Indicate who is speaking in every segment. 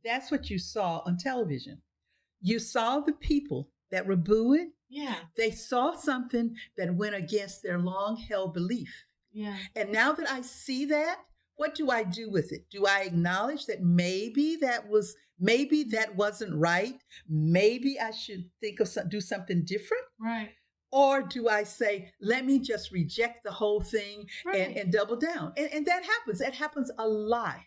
Speaker 1: that's what you saw on television. You saw the people that were booing.
Speaker 2: Yeah.
Speaker 1: They saw something that went against their long held belief.
Speaker 2: Yeah.
Speaker 1: And now that I see that, what do I do with it? Do I acknowledge that maybe that wasn't right? Maybe I should do something different?
Speaker 2: Right.
Speaker 1: Or do I say, let me just reject the whole thing
Speaker 2: Right.
Speaker 1: and double down? And that happens. That happens a lot.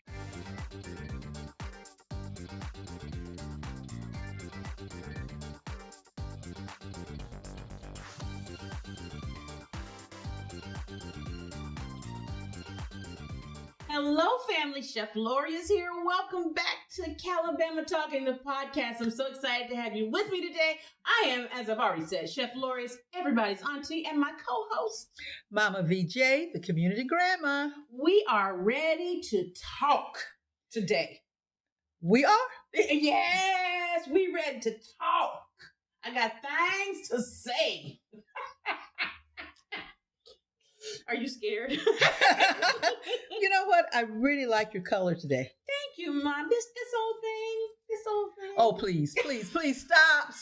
Speaker 2: Hello, family. Chef Lorious here. Welcome back to Calibama Talking, the podcast. I'm so excited to have you with me today. I am, as I've already said, Chef Lorious, everybody's auntie, and my co-host,
Speaker 1: Mama VJ, the community grandma.
Speaker 2: We are ready to talk today.
Speaker 1: We are?
Speaker 2: Yes, we ready to talk. I got things to say. Are you scared?
Speaker 1: You know what? I really like your color today.
Speaker 2: Thank you, Mom. This old thing.
Speaker 1: Oh, please, stop.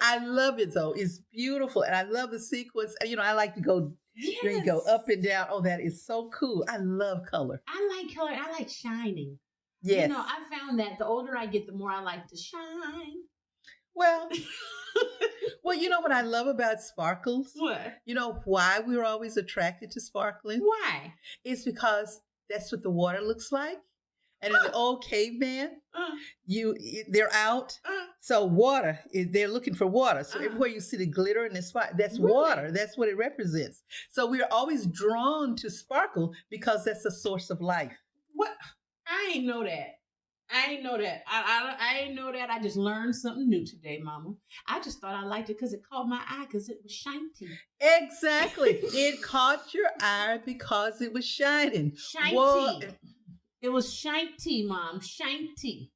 Speaker 1: I love it, though. It's beautiful, and I love the sequence. You know, I like to go, you go up and down. Oh, that is so cool. I love color.
Speaker 2: I like color. I like shining.
Speaker 1: Yes.
Speaker 2: You know, I found that the older I get, the more I like to shine.
Speaker 1: Well, you know what I love about sparkles?
Speaker 2: What?
Speaker 1: You know why we were always attracted to sparkling?
Speaker 2: Why?
Speaker 1: It's because that's what the water looks like. And in the old caveman, they're out. So water, they're looking for water. So everywhere you see the glitter and the sparkle, that's really? Water. That's what it represents. So we are always drawn to sparkle because that's a source of life.
Speaker 2: What? I ain't know that. I ain't know that. I just learned something new today, Mama. I just thought I liked it because it caught my eye because it was shiny.
Speaker 1: Exactly. It caught your eye because it was shining.
Speaker 2: Shiny. It was shiny, Mom. Shiny.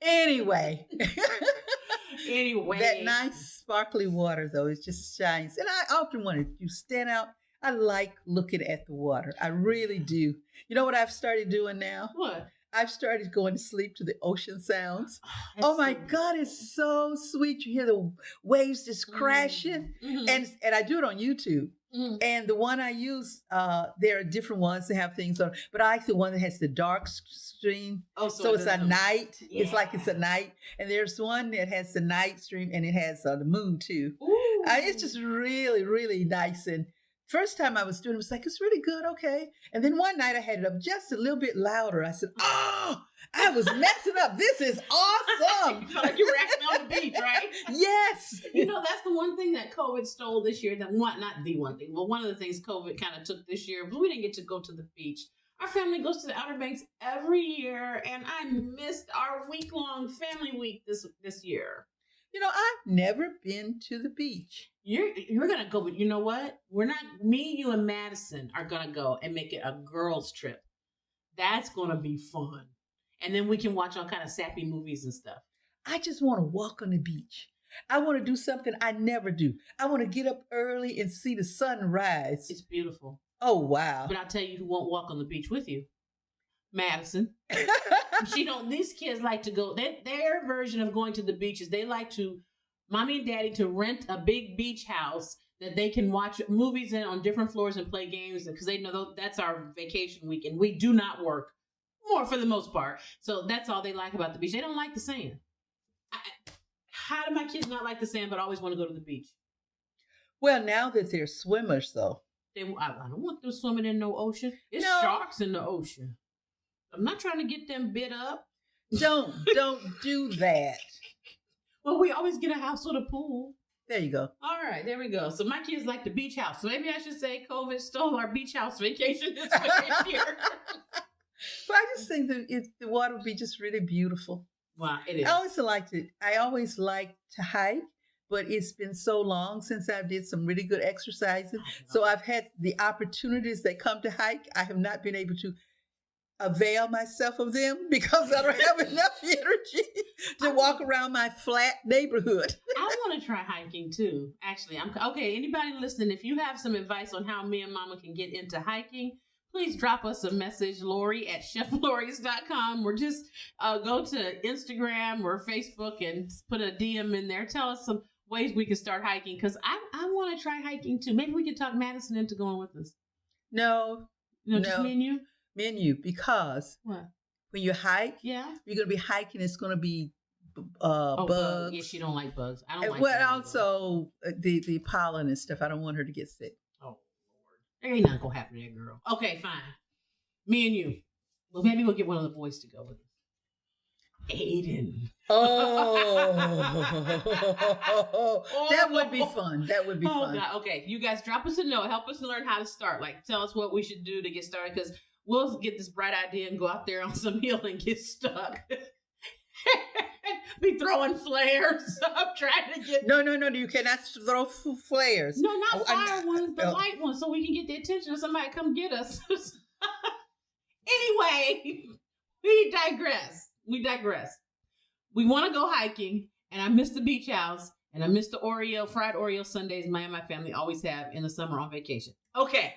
Speaker 1: Anyway.
Speaker 2: That
Speaker 1: nice sparkly water, though, it just shines. And I often wonder, you stand out. I like looking at the water. I really do. You know what I've started doing now?
Speaker 2: What?
Speaker 1: I've started going to sleep to the ocean sounds. Oh my God, it's so sweet. You hear the waves just crashing. Mm-hmm. And I do it on YouTube. Mm-hmm. And the one I use, there are different ones that have things on, but I like the one that has the dark stream. Oh, so it's a night. Yeah. It's like it's a night. And there's one that has the night stream and it has the moon too. It's just really, really nice. And first time I was doing it, was like, it's really good, okay. And then one night I had it up just a little bit louder. I said, oh, I was messing up. This is awesome.
Speaker 2: You felt like you were acting on the beach, right?
Speaker 1: Yes.
Speaker 2: You know, that's the one thing that COVID stole this year. Not the one thing, but one of the things COVID kind of took this year. But we didn't get to go to the beach. Our family goes to the Outer Banks every year, and I missed our week-long family week this year.
Speaker 1: You know, I've never been to the beach.
Speaker 2: You're gonna go, but you know what? Me, you, and Madison are gonna go and make it a girls' trip. That's gonna be fun, and then we can watch all kind of sappy movies and stuff.
Speaker 1: I just want to walk on the beach. I want to do something I never do. I want to get up early and see the sun rise.
Speaker 2: It's beautiful.
Speaker 1: Oh wow!
Speaker 2: But I'll tell you who won't walk on the beach with you. Madison. These kids like to go, their version of going to the beach is they like to, mommy and daddy to rent a big beach house that they can watch movies in on different floors and play games because they know that's our vacation week and we do not work more for the most part. So that's all they like about the beach. They don't like the sand. How do my kids not like the sand but always want to go to the beach?
Speaker 1: Well, now that they're swimmers though.
Speaker 2: I don't want them swimming in no ocean. It's sharks in the ocean. I'm not trying to get them bit up.
Speaker 1: Don't do that.
Speaker 2: Well, we always get a house with a pool.
Speaker 1: There you go.
Speaker 2: All right, there we go. So my kids like the beach house. So maybe I should say COVID stole our beach house vacation this year.
Speaker 1: But I just think that the water would be just really beautiful.
Speaker 2: Wow, it is.
Speaker 1: I always liked to hike, but it's been so long since I did some really good exercising. So I've had the opportunities that come to hike. I have not been able to avail myself of them because I don't have enough energy to walk around my flat neighborhood.
Speaker 2: I want to try hiking too. Actually, anybody listening, if you have some advice on how me and Mama can get into hiking, please drop us a message, Lori at cheflorious.com, or just go to Instagram or Facebook and put a DM in there. Tell us some ways we can start hiking, because I want to try hiking too. Maybe we can talk Madison into going with us.
Speaker 1: No.
Speaker 2: Just me and you?
Speaker 1: Me and you, because
Speaker 2: what?
Speaker 1: When you hike,
Speaker 2: you're
Speaker 1: going to be hiking, it's going to be bugs.
Speaker 2: Yeah, she don't like bugs. I don't like bugs.
Speaker 1: Well, also the pollen and stuff. I don't want her to get sick.
Speaker 2: Oh, Lord. There ain't nothing going to happen to that girl. Okay, fine. Me and you. Well, maybe we'll get one of the boys to go with us. Aiden.
Speaker 1: Oh, that would be fun. That would be fun.
Speaker 2: God. Okay, you guys drop us a note. Help us learn how to start. Like, tell us what we should do to get started, because we'll get this bright idea and go out there on some hill and get stuck. Be throwing flares up, trying to get.
Speaker 1: No. You cannot throw flares.
Speaker 2: No, not fire ones, the light ones, so we can get the attention of somebody to come get us. Anyway, we digress. We want to go hiking, and I miss the beach house, and I miss the fried Oreo sundaes my and my family always have in the summer on vacation. Okay,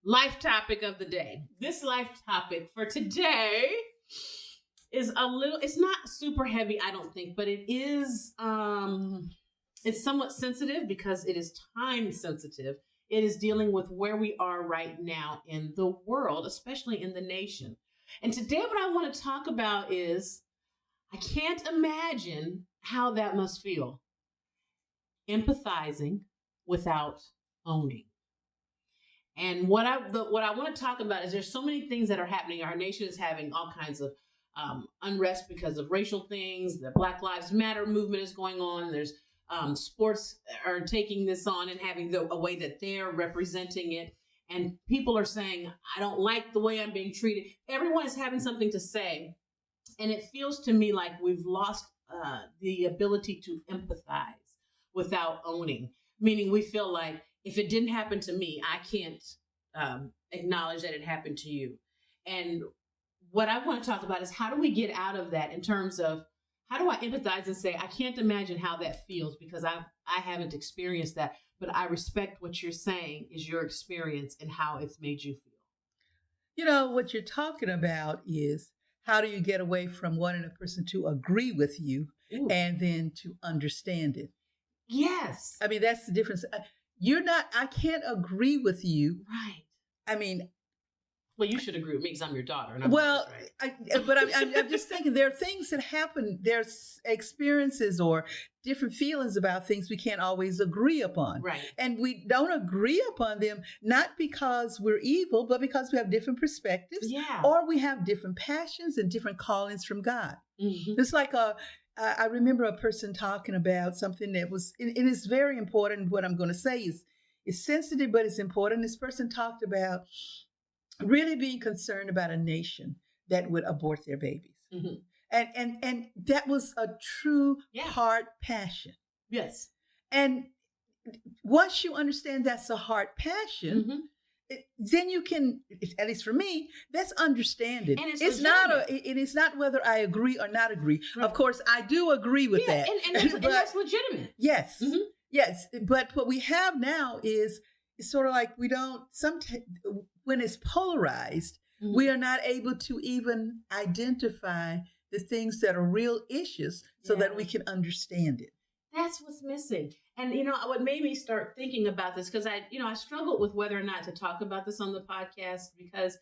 Speaker 2: life topic of the day. This life topic for today is it's not super heavy, I don't think, but it is, it's somewhat sensitive because it is time sensitive. It is dealing with where we are right now in the world, especially in the nation. And today what I want to talk about is, I can't imagine how that must feel. Empathizing without owning. And what I want to talk about is, there's so many things that are happening. Our nation is having all kinds of unrest because of racial things. The Black Lives Matter movement is going on. There's sports are taking this on and having a way that they're representing it. And people are saying, I don't like the way I'm being treated. Everyone is having something to say. And it feels to me like we've lost the ability to empathize without owning. Meaning we feel like, if it didn't happen to me, I can't acknowledge that it happened to you. And what I want to talk about is, how do we get out of that, in terms of, how do I empathize and say, I can't imagine how that feels, because I haven't experienced that, but I respect what you're saying is your experience and how it's made you feel.
Speaker 1: You know, what you're talking about is, how do you get away from wanting a person to agree with you and then to understand it?
Speaker 2: Yes.
Speaker 1: I mean, that's the difference. I can't agree with you.
Speaker 2: Right.
Speaker 1: I mean,
Speaker 2: well, you should agree with me because I'm your daughter. And
Speaker 1: I'm just thinking, there are things that happen. There's experiences or different feelings about things we can't always agree upon.
Speaker 2: Right.
Speaker 1: And we don't agree upon them, not because we're evil, but because we have different perspectives.
Speaker 2: Yeah.
Speaker 1: Or we have different passions and different callings from God.
Speaker 2: Mm-hmm.
Speaker 1: It's like I remember a person talking about something that was, it is very important. What I'm going to say is sensitive, but it's important. This person talked about really being concerned about a nation that would abort their babies.
Speaker 2: Mm-hmm.
Speaker 1: And that was a true heart passion.
Speaker 2: Yes.
Speaker 1: And once you understand that's a heart passion, then you can, at least for me, that's understanding.
Speaker 2: And
Speaker 1: it is not whether I agree or not agree. Right. Of course, I do agree with that.
Speaker 2: And that's legitimate.
Speaker 1: Yes.
Speaker 2: Mm-hmm.
Speaker 1: Yes. But what we have now is, it's sort of like when it's polarized, we are not able to even identify the things that are real issues so that we can understand it.
Speaker 2: That's what's missing. And, what made me start thinking about this, because I struggled with whether or not to talk about this on the podcast, because,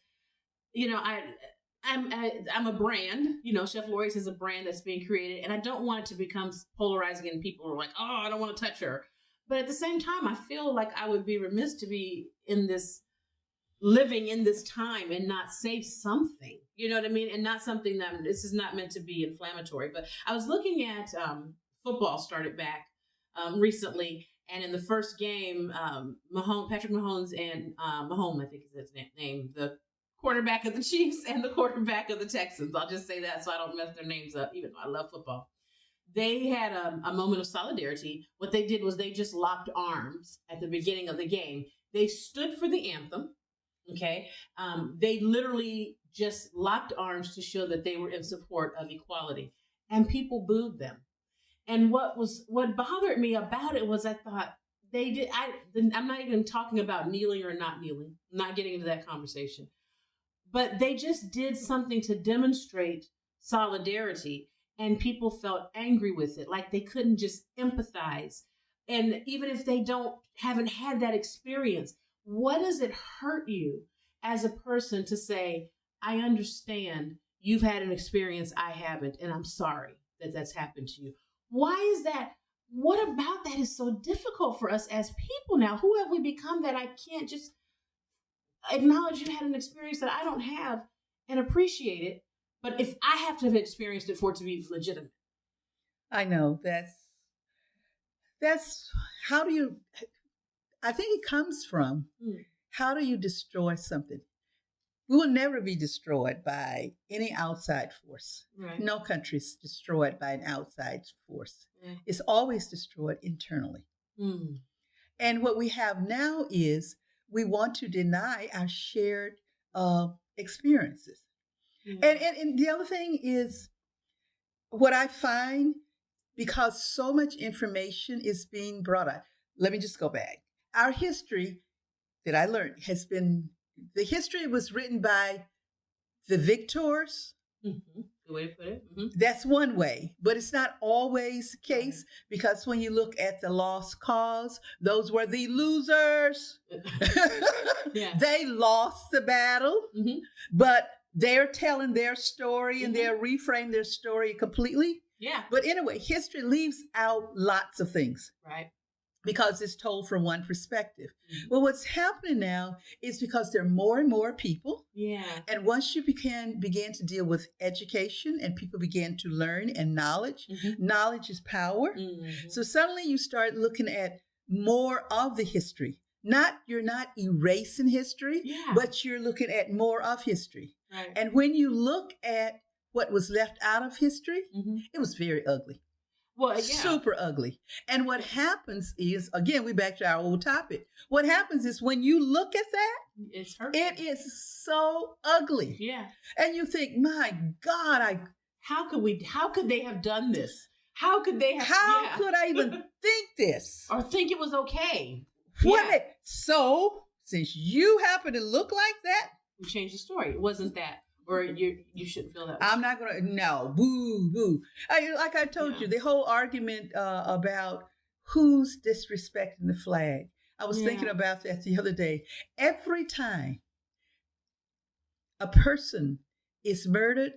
Speaker 2: I'm a brand, Chef Lorious is a brand that's being created, and I don't want it to become polarizing and people are like, oh, I don't want to touch her. But at the same time, I feel like I would be remiss to be living in this time and not say something, you know what I mean? And not something that, this is not meant to be inflammatory. But I was looking at football started back recently. And in the first game, Patrick Mahomes and Mahomes, I think is his name, the quarterback of the Chiefs and the quarterback of the Texans. I'll just say that so I don't mess their names up, even though I love football. They had a moment of solidarity. What they did was they just locked arms at the beginning of the game. They stood for the anthem. Okay. They literally just locked arms to show that they were in support of equality, and people booed them. And what bothered me about it was, I thought I'm not even talking about kneeling or not kneeling. I'm not getting into that conversation. but they just did something to demonstrate solidarity, and people felt angry with it, like they couldn't just empathize. And even if they haven't had that experience, what does it hurt you as a person to say, I understand you've had an experience I haven't, and I'm sorry that that's happened to you? Why is that? What about that is so difficult for us as people now? Who have we become that I can't just acknowledge you had an experience that I don't have and appreciate it? But if I have to have experienced it for it to be legitimate.
Speaker 1: I know that's how do you, I think it comes from how do you destroy something? We will never be destroyed by any outside force.
Speaker 2: Right.
Speaker 1: No country is destroyed by an outside force.
Speaker 2: Yeah.
Speaker 1: It's always destroyed internally. And what we have now is we want to deny our shared experiences. Yeah. And the other thing is what I find, because so much information is being brought up. Let me just go back. Our history that I learned has been, the history was written by the victors.
Speaker 2: Mm-hmm. Good way to put it. Mm-hmm.
Speaker 1: That's one way, but it's not always the case, because when you look at the lost cause, those were the losers. Yeah. They lost the battle, but they're telling their story and they're reframing their story completely.
Speaker 2: Yeah.
Speaker 1: But anyway, history leaves out lots of things.
Speaker 2: Right.
Speaker 1: Because it's told from one perspective. Well, what's happening now is because there are more and more people.
Speaker 2: Yeah.
Speaker 1: And once you begin to deal with education and people begin to learn and knowledge is power. So suddenly you start looking at more of the history. You're not erasing history, but you're looking at more of history.
Speaker 2: Right.
Speaker 1: And when you look at what was left out of history, it was very ugly.
Speaker 2: Well, yeah.
Speaker 1: Super ugly. And what happens is, again, we back to our old topic. What happens is when you look at that,
Speaker 2: it's hurtful.
Speaker 1: It is so ugly.
Speaker 2: Yeah.
Speaker 1: And you think, my God,
Speaker 2: how could they have done this? How could I
Speaker 1: even think this?
Speaker 2: Or think it was okay?
Speaker 1: So, since you happen to look like that,
Speaker 2: we changed the story. It wasn't that. Or you shouldn't feel that way.
Speaker 1: I'm not going to, no, boo, boo. Like I told you, the whole argument about who's disrespecting the flag. I was thinking about that the other day. Every time a person is murdered,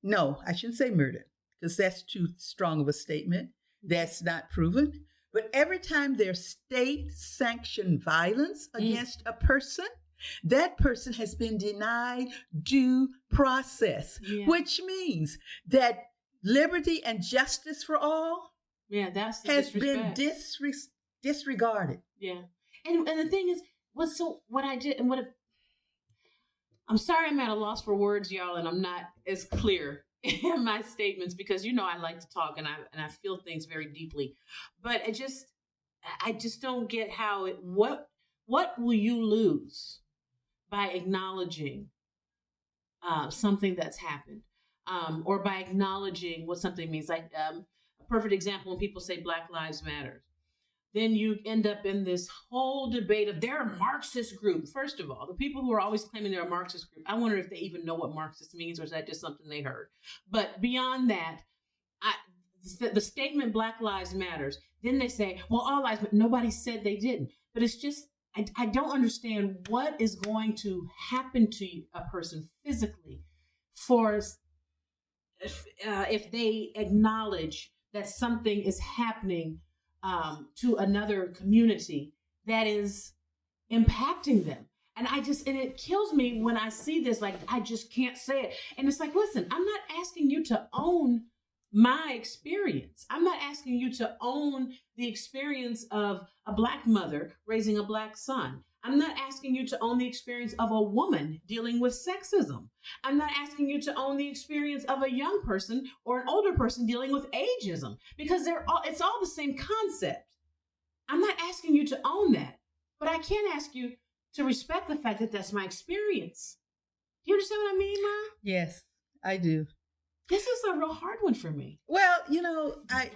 Speaker 1: no, I shouldn't say murdered, because that's too strong of a statement. That's not proven. But every time there's state-sanctioned violence against a person, that person has been denied due process, which means that liberty and justice for all has been disregarded.
Speaker 2: Yeah. And the thing is, I'm sorry I'm at a loss for words, y'all, and I'm not as clear in my statements, because I like to talk and I feel things very deeply. But I just don't get how what will you lose by acknowledging something that's happened, or by acknowledging what something means. Like a perfect example, when people say Black Lives Matter, then you end up in this whole debate of they're a Marxist group. First of all, the people who are always claiming they're a Marxist group, I wonder if they even know what Marxist means, or is that just something they heard? But beyond that, the statement Black Lives Matters, then they say, well, all lives matter. Nobody said they didn't. But it's just, I don't understand what is going to happen to a person physically if they acknowledge that something is happening to another community that is impacting them. And it kills me when I see this, like, I just can't say it. And it's like, listen, I'm not asking you to own my experience. I'm not asking you to own the experience of a Black mother raising a Black son. I'm not asking you to own the experience of a woman dealing with sexism. I'm not asking you to own the experience of a young person or an older person dealing with ageism, because it's all the same concept. I'm not asking you to own that, but I can ask you to respect the fact that that's my experience. Do you understand what I mean, Ma?
Speaker 1: Yes, I do.
Speaker 2: This is a real hard one for me.
Speaker 1: Well, I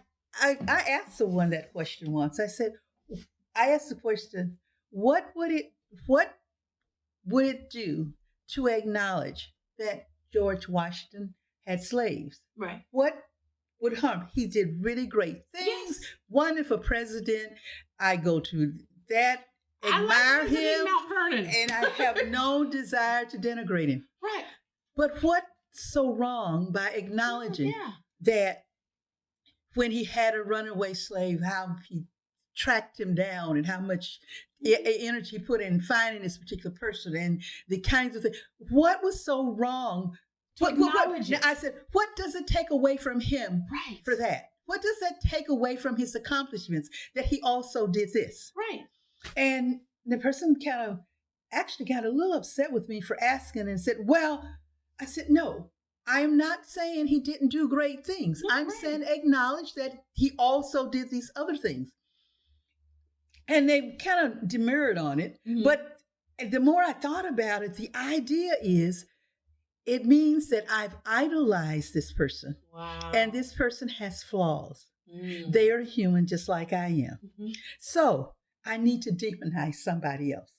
Speaker 1: asked someone that question once. I asked the question, what would it do to acknowledge that George Washington had slaves.
Speaker 2: Right.
Speaker 1: What would harm? He did really great things.
Speaker 2: Yes.
Speaker 1: Wonderful president. I go to that, admire
Speaker 2: I like
Speaker 1: him,
Speaker 2: Mount Vernon.
Speaker 1: and I have no desire to denigrate him.
Speaker 2: Right.
Speaker 1: But what's so wrong by acknowledging that when he had a runaway slave, how he tracked him down and how much energy put in finding this particular person and the kinds of things. What was so wrong? I said, what does it take away from him for that? What does that take away from his accomplishments that he also did this?
Speaker 2: Right.
Speaker 1: And the person kind of actually got a little upset with me for asking and said, well, I said, no, I am not saying he didn't do great things. I'm saying acknowledge that he also did these other things. And they kind of demurred on it. Mm-hmm. But the more I thought about it, the idea is it means that I've idolized this person.
Speaker 2: Wow.
Speaker 1: And this person has flaws. They are human just like I am. Mm-hmm. So I need to demonize somebody else.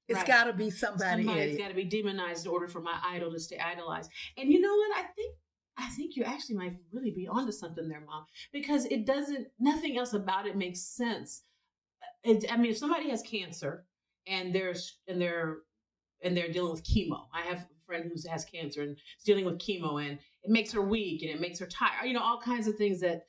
Speaker 1: It's got to be somebody's
Speaker 2: got to be demonized in order for my idol to stay idolized. And you know what? I think you actually might really be onto something there, Mom, because nothing else about it makes sense. If somebody has cancer and they're dealing with chemo, I have a friend who has cancer and is dealing with chemo, and it makes her weak and it makes her tired. All kinds of things that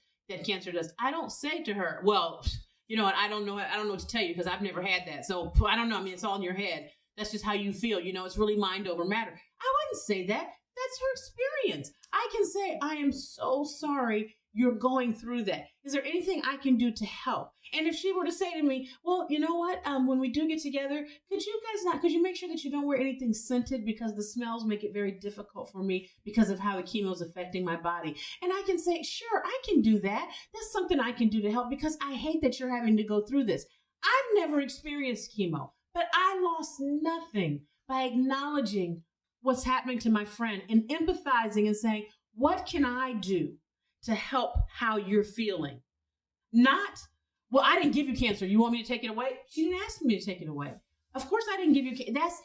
Speaker 2: cancer does. I don't say to her, well, you know what? I don't know what to tell you because I've never had that. So I don't know. It's all in your head. That's just how you feel. It's really mind over matter. I wouldn't say that. That's her experience. I can say, I am so sorry you're going through that. Is there anything I can do to help? And if she were to say to me, well, you know what? When we do get together, could you make sure that you don't wear anything scented because the smells make it very difficult for me because of how the chemo is affecting my body? And I can say, sure, I can do that. That's something I can do to help because I hate that you're having to go through this. I've never experienced chemo, but I lost nothing by acknowledging what's happening to my friend and empathizing and saying, what can I do to help how you're feeling? Not, well, I didn't give you cancer. You want me to take it away? She didn't ask me to take it away. Of course I didn't give you cancer.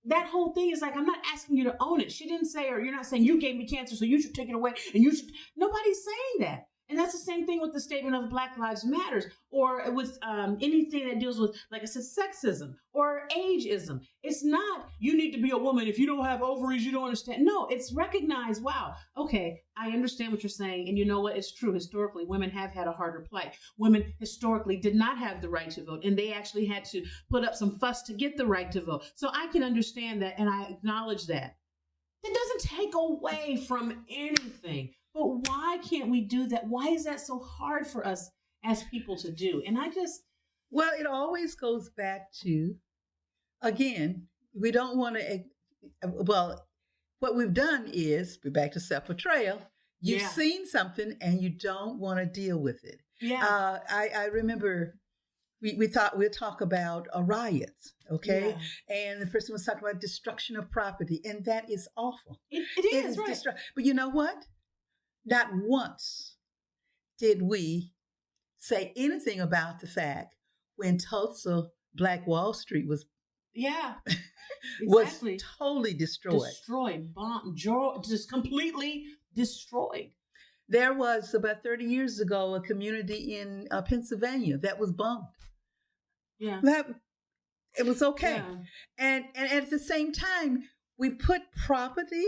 Speaker 2: That whole thing is like, I'm not asking you to own it. She didn't say, or you're not saying you gave me cancer, so you should take it away. And you should. Nobody's saying that. And that's the same thing with the statement of Black Lives Matters, or with anything that deals with, like I said, sexism or ageism. It's not, you need to be a woman. If you don't have ovaries, you don't understand. No, it's recognized, wow, okay, I understand what you're saying. And you know what? It's true. Historically, women have had a harder plight. Women historically did not have the right to vote, and they actually had to put up some fuss to get the right to vote. So I can understand that, and I acknowledge that. That doesn't take away from anything. But why can't we do that? Why is that so hard for us as people to do? And
Speaker 1: well, it always goes back to, again, we don't want to, well, what we've done is, we're back to self-betrayal. You've seen something and you don't want to deal with it. Yeah. I remember we thought we'd talk about riots, okay? Yeah. And the person was talking about destruction of property, and that is awful.
Speaker 2: It is, right.
Speaker 1: But you know what? Not once did we say anything about the fact when Tulsa, Black Wall Street was was totally destroyed.
Speaker 2: Bombed, just completely destroyed.
Speaker 1: There was, about 30 years ago, a community in Pennsylvania that was bombed.
Speaker 2: Yeah.
Speaker 1: It was okay. Yeah. And at the same time, we put property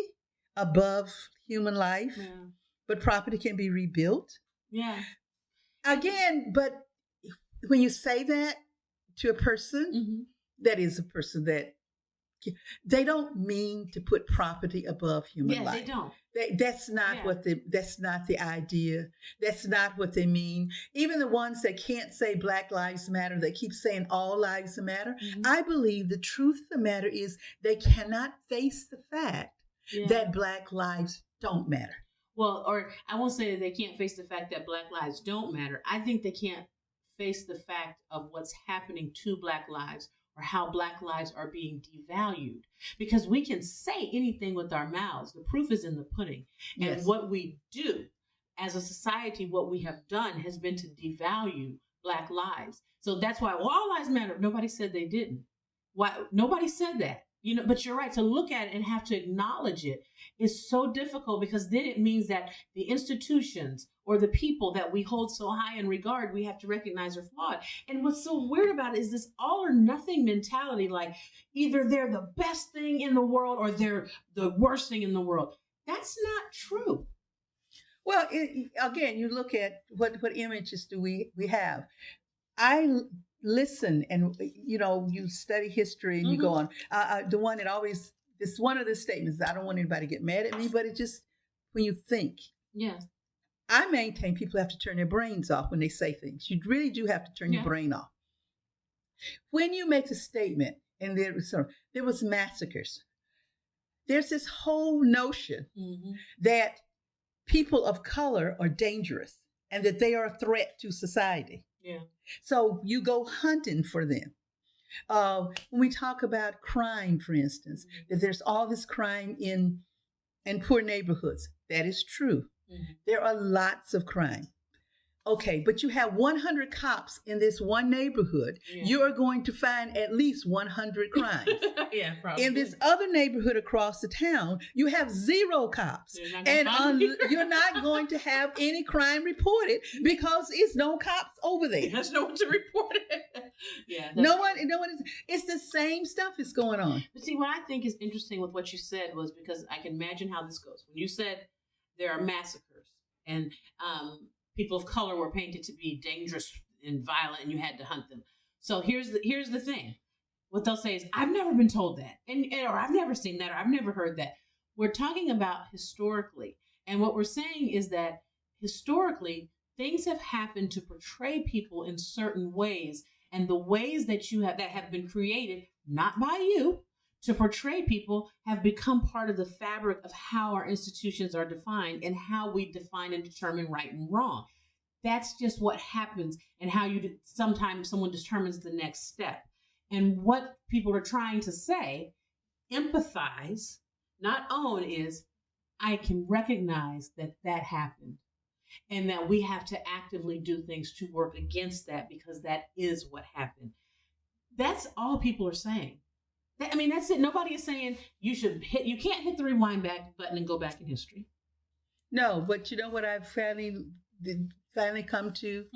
Speaker 1: above human life. Yeah. But property can be rebuilt.
Speaker 2: Yeah.
Speaker 1: Again, but when you say that to a person, that is a person that they don't mean to put property above human life.
Speaker 2: They don't.
Speaker 1: That's not that's not the idea. That's not what they mean. Even the ones that can't say Black Lives Matter, that keep saying all lives matter. I believe the truth of the matter is they cannot face the fact that Black lives don't matter.
Speaker 2: Well, or I won't say that they can't face the fact that Black lives don't matter. I think they can't face the fact of what's happening to Black lives or how Black lives are being devalued. Because we can say anything with our mouths. The proof is in the pudding. And what we do as a society, what we have done has been to devalue Black lives. So that's why all lives matter. Nobody said they didn't. Why? Nobody said that. But you're right, to look at it and have to acknowledge it is so difficult, because then it means that the institutions or the people that we hold so high in regard, we have to recognize are flawed. And what's so weird about it is this all or nothing mentality, like either they're the best thing in the world or they're the worst thing in the world. That's not true.
Speaker 1: Well, again, you look at what images do we have. I listen, and you study history, and you go on. The one that always, this one of the statements, I don't want anybody to get mad at me, but it just, when you think.
Speaker 2: Yeah.
Speaker 1: I maintain people have to turn their brains off when they say things. You really do have to turn your brain off. When you make a statement, and there was massacres, there's this whole notion that people of color are dangerous and that they are a threat to society.
Speaker 2: Yeah.
Speaker 1: So you go hunting for them. When we talk about crime, for instance, that there's all this crime in poor neighborhoods. That is true. There are lots of crime. Okay, but you have 100 cops in this one neighborhood. Yeah. You are going to find at least 100 crimes.
Speaker 2: Yeah, probably.
Speaker 1: In this other neighborhood across the town, you have 0 cops. And you're not going to have any crime reported because it's no cops over there.
Speaker 2: There's no one to report it. Yeah.
Speaker 1: No one is. It's the same stuff that's going on.
Speaker 2: But see, what I think is interesting with what you said was, because I can imagine how this goes. When you said there are massacres and people of color were painted to be dangerous and violent, and you had to hunt them. So here's the thing. What they'll say is, I've never been told that, or I've never seen that, or I've never heard that. We're talking about historically. And what we're saying is that historically, things have happened to portray people in certain ways. And the ways that have been created, not by you, to portray people have become part of the fabric of how our institutions are defined and how we define and determine right and wrong. That's just what happens, and how sometimes someone determines the next step. And what people are trying to say, empathize, not own, is I can recognize that happened, and that we have to actively do things to work against that, because that is what happened. That's all people are saying. That's it. Nobody is saying you can't hit the rewind back button and go back in history.
Speaker 1: No, but you know what I've finally come to?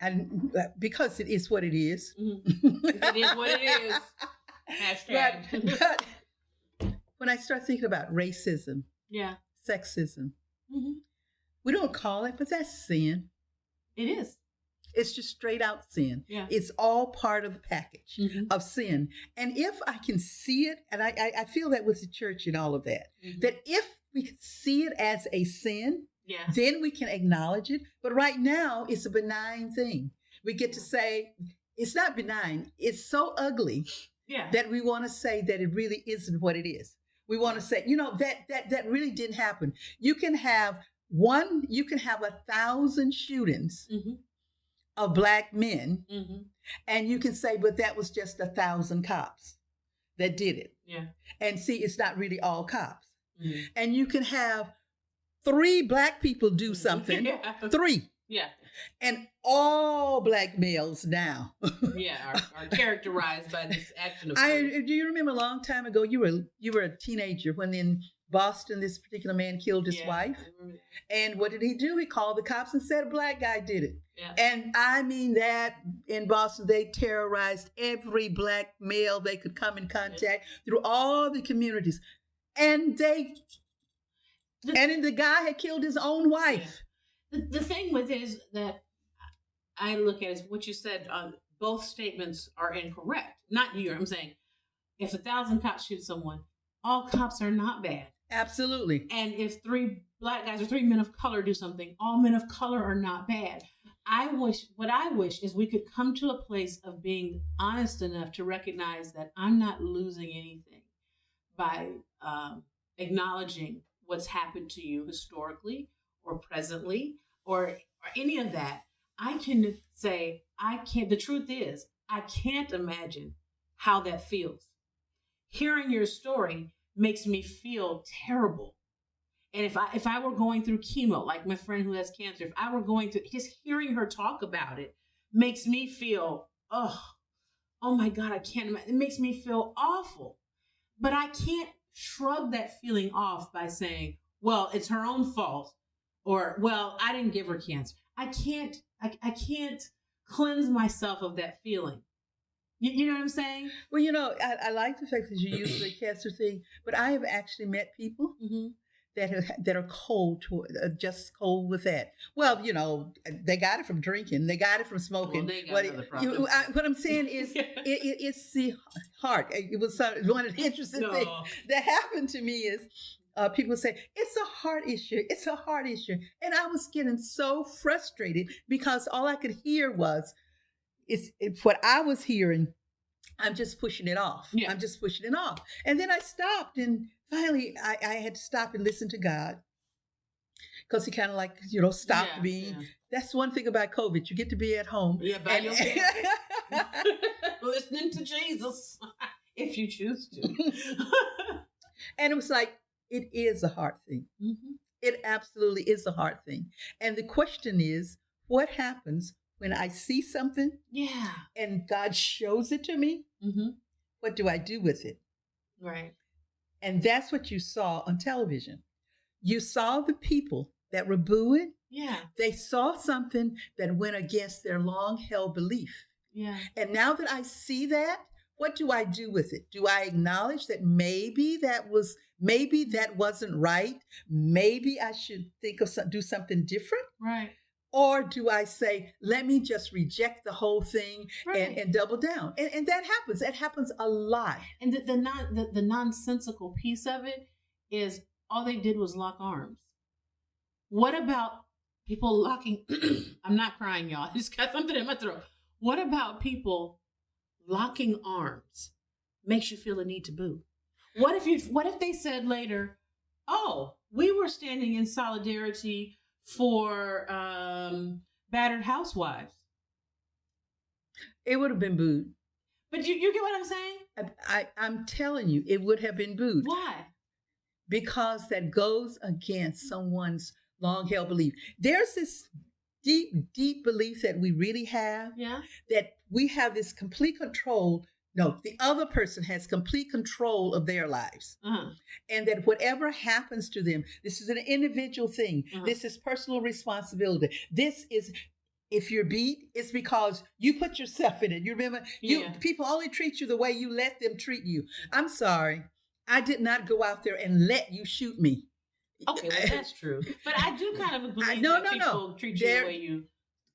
Speaker 1: And because it is what it is.
Speaker 2: It is what it is. Hashtag.
Speaker 1: But when I start thinking about racism, sexism, we don't call it, but that's sin.
Speaker 2: It is.
Speaker 1: It's just straight out sin. Yeah. It's all part of the package of sin. And if I can see it, and I feel that with the church and all of that, that if we can see it as a sin, then we can acknowledge it. But right now, it's a benign thing. We get to say, it's not benign. It's so ugly that we want to say that it really isn't what it is. We want to say, that really didn't happen. You can have 1,000 shootings of Black men, and you can say, but that was just 1,000 cops that did it. Yeah. And see, it's not really all cops. And you can have 3 Black people do something, 3. Yeah. And all Black males now
Speaker 2: are characterized by this action of
Speaker 1: do you remember a long time ago, you were a teenager when in Boston this particular man killed his wife? And what did he do? He called the cops and said a Black guy did it. Yeah. And I mean that in Boston, they terrorized every Black male they could come in contact through all the communities. And the guy had killed his own wife.
Speaker 2: Yeah. The thing with it is that I look at is what you said. Both statements are incorrect. Not you. I'm saying if 1,000 cops shoot someone, all cops are not bad.
Speaker 1: Absolutely.
Speaker 2: And if 3 Black guys or 3 men of color do something, all men of color are not bad. What I wish is we could come to a place of being honest enough to recognize that I'm not losing anything by acknowledging what's happened to you historically or presently or any of that. I can say, the truth is, I can't imagine how that feels. Hearing your story makes me feel terrible. And if I were going through chemo, like my friend who has cancer, if I were going through, just hearing her talk about it makes me feel, oh my God, I can't imagine. It makes me feel awful. But I can't shrug that feeling off by saying, well, it's her own fault, or, well, I didn't give her cancer. I can't cleanse myself of that feeling. You know what I'm saying?
Speaker 1: Well, I like the fact that you use the cancer thing, but I have actually met people that are cold to just cold with that. Well, they got it from drinking, they got it from smoking.
Speaker 2: Well, they got another problem.
Speaker 1: What I'm saying is, it's the heart. It was one of the interesting things that happened to me is. People say, it's a heart issue. It's a heart issue. And I was getting so frustrated because all I could hear was, it's what I was hearing. I'm just pushing it off.
Speaker 2: Yeah.
Speaker 1: I'm just pushing it off. And then I stopped, and finally I had to stop and listen to God, because he kind of stopped me. Yeah. That's one thing about COVID. You get to be at home.
Speaker 2: Yeah, by your listening to Jesus, if you choose to.
Speaker 1: And it was like, it is a heart thing.
Speaker 2: Mm-hmm.
Speaker 1: It absolutely is a heart thing. And the question is, what happens when I see something and God shows it to me?
Speaker 2: Mm-hmm.
Speaker 1: What do I do with it?
Speaker 2: Right.
Speaker 1: And that's what you saw on television. You saw the people that were booing.
Speaker 2: Yeah.
Speaker 1: They saw something that went against their long-held belief.
Speaker 2: Yeah.
Speaker 1: And now that I see that, what do I do with it? Do I acknowledge that maybe that wasn't right? Maybe I should do something different?
Speaker 2: Right.
Speaker 1: Or do I say, let me just reject the whole thing and double down? And that happens. That happens a lot.
Speaker 2: And the nonsensical piece of it is all they did was lock arms. What about people locking? I'm not crying, y'all. I just got something in my throat. What about people locking arms? Makes you feel a need to boo. What if they said later, oh, we were standing in solidarity for battered housewives?
Speaker 1: It would have been booed.
Speaker 2: But you get what I'm saying?
Speaker 1: I'm telling you, it would have been booed.
Speaker 2: Why?
Speaker 1: Because that goes against someone's long-held belief. There's this deep, deep belief that we really have.
Speaker 2: Yeah. That
Speaker 1: we have this complete control. No, the other person has complete control of their lives.
Speaker 2: Uh-huh.
Speaker 1: And that whatever happens to them, this is an individual thing. Uh-huh. This is personal responsibility. This is, if you're beat, it's because you put yourself in it. You remember, people only treat you the way you let them treat you. I'm sorry. I did not go out there and let you shoot me.
Speaker 2: Okay, well, that's true. But I do kind of believe that people treat you the way you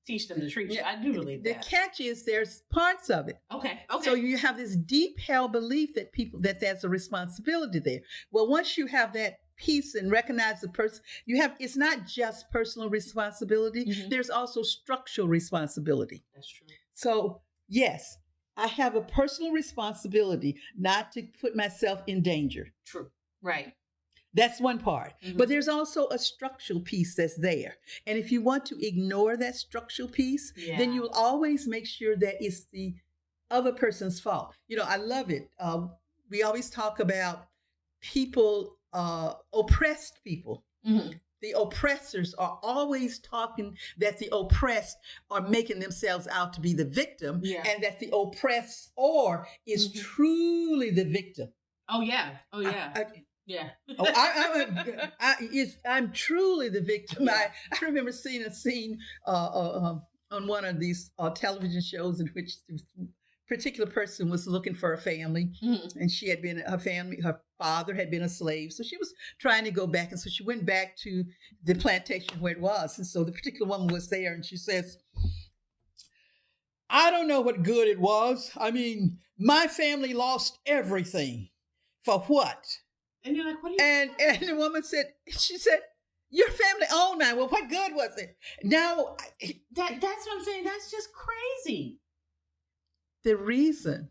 Speaker 2: teach them to treat you. I do believe that.
Speaker 1: The catch is there's parts of it.
Speaker 2: Okay.
Speaker 1: So you have this deep held belief that that's a responsibility there. Well, once you have that piece and recognize the person, it's not just personal responsibility. Mm-hmm. There's also structural responsibility.
Speaker 2: That's true.
Speaker 1: So yes, I have a personal responsibility not to put myself in danger.
Speaker 2: True. Right.
Speaker 1: That's one part. Mm-hmm. But there's also a structural piece that's there. And if you want to ignore that structural piece, then you'll always make sure that it's the other person's fault. I love it. We always talk about people, oppressed people. Mm-hmm. The oppressors are always talking that the oppressed are making themselves out to be the victim, and that the oppressor is truly the victim.
Speaker 2: Oh, yeah. Oh, yeah. Yeah.
Speaker 1: I'm truly the victim. Yeah. I remember seeing a scene on one of these television shows in which this particular person was looking for a family, and her father had been a slave, so she was trying to go back, and so she went back to the plantation where it was, and so the particular woman was there, and she says, I don't know what good it was. I mean, my family lost everything. For what?
Speaker 2: And you're like, what are you
Speaker 1: And the woman said, your family owned mine. Well, what good was it? Now,
Speaker 2: that's what I'm saying. That's just crazy.
Speaker 1: The reason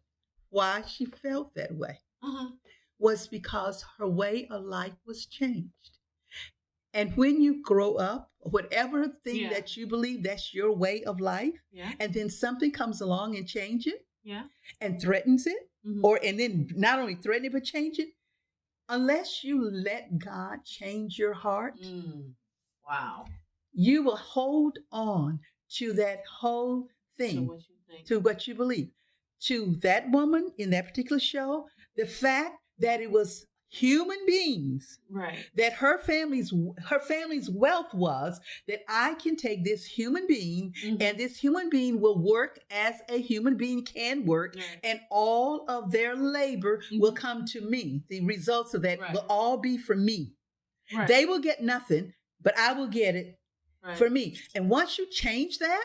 Speaker 1: why she felt that way was because her way of life was changed. And when you grow up, whatever thing that you believe that's your way of life, and then something comes along and changes it, and threatens it, and then not only threaten it, but change it, unless you let God change your heart,
Speaker 2: wow,
Speaker 1: you will hold on to that whole thing, to what you believe. To that woman in that particular show, the fact that it was human beings,
Speaker 2: right,
Speaker 1: that her family's wealth was, that I can take this human being, and this human being will work as a human being can work,
Speaker 2: right,
Speaker 1: and all of their labor will come to me. The results of that will all be for me.
Speaker 2: right.
Speaker 1: They will get nothing, but I will get it for
Speaker 2: Right.
Speaker 1: me. And once you change that,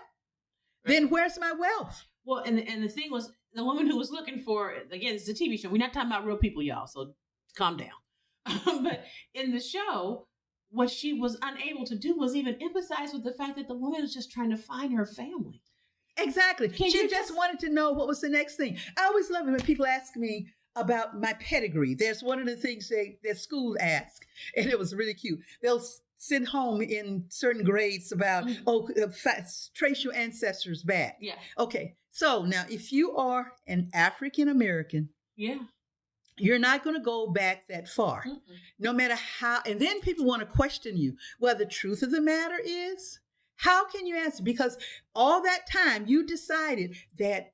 Speaker 1: then where's my wealth?
Speaker 2: Well, and the thing was, the woman who was looking for, again, it's a TV show. We're not talking about real people, y'all, so calm down. But in the show, what she was unable to do was even empathize with the fact that the woman was just trying to find her family.
Speaker 1: Exactly. She just wanted to know what was the next thing. I always love it when people ask me about my pedigree. There's one of the things that schools ask, and it was really cute. They'll send home in certain grades about, trace your ancestors back.
Speaker 2: Yeah.
Speaker 1: Okay. So now if you are an African American,
Speaker 2: yeah,
Speaker 1: you're not going to go back that far, no matter how. And then people want to question you. Well, the truth of the matter is, how can you answer? Because all that time you decided that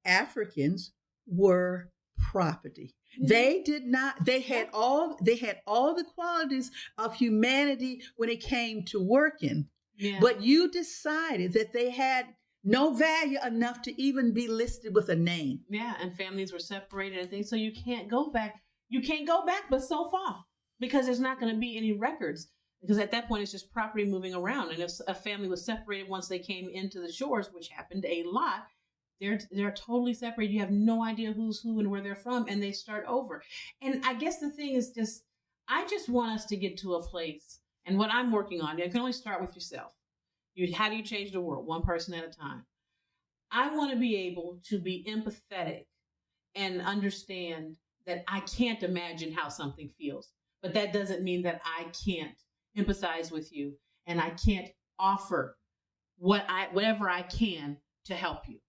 Speaker 1: Africans were property. They did not. They had all the qualities of humanity when it came to working. Yeah. But you decided that they had no value enough to even be listed with a name.
Speaker 2: Yeah, and families were separated and things. So you can't go back. You can't go back but so far, because there's not going to be any records. Because at that point, it's just property moving around. And if a family was separated once they came into the shores, which happened a lot, they're totally separated. You have no idea who's who and where they're from, and they start over. And I guess the thing is just, I just want us to get to a place, and what I'm working on, you can only start with yourself. How do you change the world? One person at a time. I want to be able to be empathetic and understand that I can't imagine how something feels, but that doesn't mean that I can't empathize with you and I can't offer whatever I can to help you.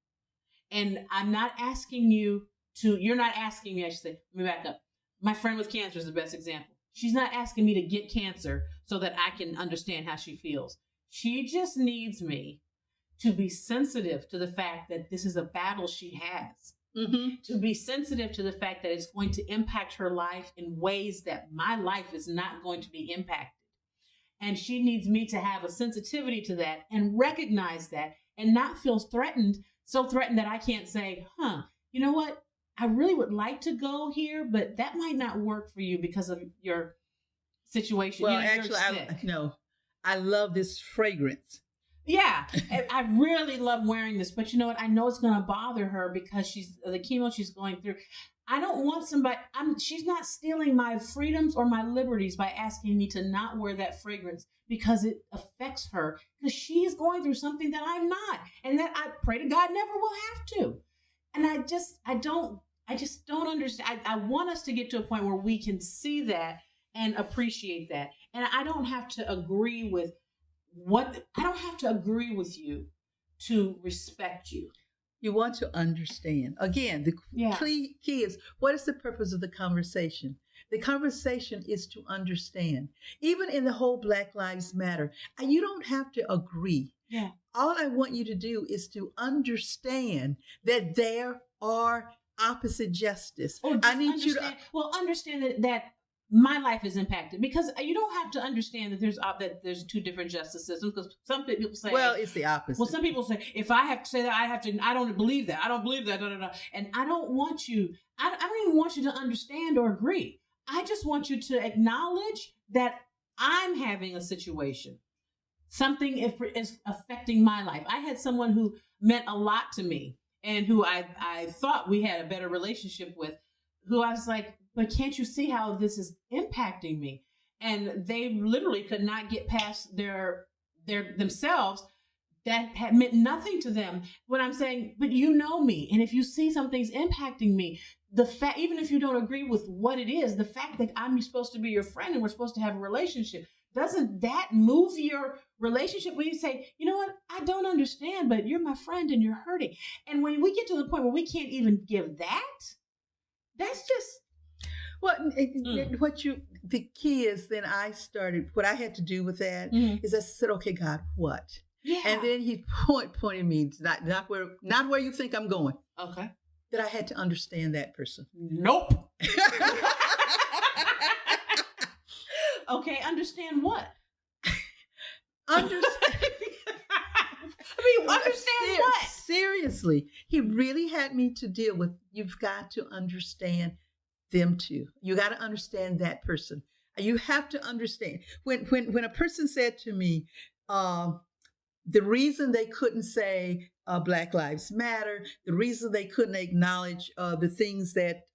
Speaker 2: And I'm not asking you to, you're not asking me, I should say, let me back up. My friend with cancer is the best example. She's not asking me to get cancer so that I can understand how she feels. She just needs me to be sensitive to the fact that this is a battle she has. To be sensitive to the fact that it's going to impact her life in ways that my life is not going to be impacted. And she needs me to have a sensitivity to that and recognize that and not feel threatened, so threatened that I can't say, you know what? I really would like to go here, but that might not work for you because of your situation.
Speaker 1: Well, actually, I love this fragrance.
Speaker 2: Yeah, I really love wearing this, but you know what? I know it's going to bother her because the chemo she's going through. I don't want somebody, she's not stealing my freedoms or my liberties by asking me to not wear that fragrance because it affects her, because she is going through something that I'm not, and that I pray to God never will have to. And I just don't understand. I want us to get to a point where we can see that and appreciate that. And I don't have to agree with you to respect you.
Speaker 1: You want to understand. Again, the key is, what is the purpose of the conversation? The conversation is to understand. Even in the whole Black Lives Matter, you don't have to agree.
Speaker 2: Yeah.
Speaker 1: All I want you to do is to understand that there are opposite justice.
Speaker 2: I need you to understand that my life is impacted, because you don't have to understand that there's two different justice systems, because some people say,
Speaker 1: well, it's the opposite.
Speaker 2: Well, some people say, if I have to say that, I don't believe that. And I don't want you, I don't even want you to understand or agree. I just want you to acknowledge that I'm having a situation. Something is affecting my life. I had someone who meant a lot to me and who I thought we had a better relationship with, who I was like, but can't you see how this is impacting me? And they literally could not get past their themselves. That had meant nothing to them. When I'm saying, but you know me, and if you see something's impacting me, the fact, even if you don't agree with what it is, the fact that I'm supposed to be your friend and we're supposed to have a relationship, doesn't that move your relationship when you say, you know what, I don't understand, but you're my friend and you're hurting? And when we get to the point where we can't even give that, that's just.
Speaker 1: Well, the key is, then what I had to do with that is I said, okay, God, what?
Speaker 2: Yeah.
Speaker 1: And then he pointed me not where you think I'm going.
Speaker 2: Okay.
Speaker 1: That I had to understand that person.
Speaker 2: Nope. Okay, understand what?
Speaker 1: Understand.
Speaker 2: I mean, understand what?
Speaker 1: Seriously, he really had me to deal with. You've got to understand them too. You got to understand that person. You have to understand when a person said to me, the reason they couldn't say Black Lives Matter, the reason they couldn't acknowledge the things that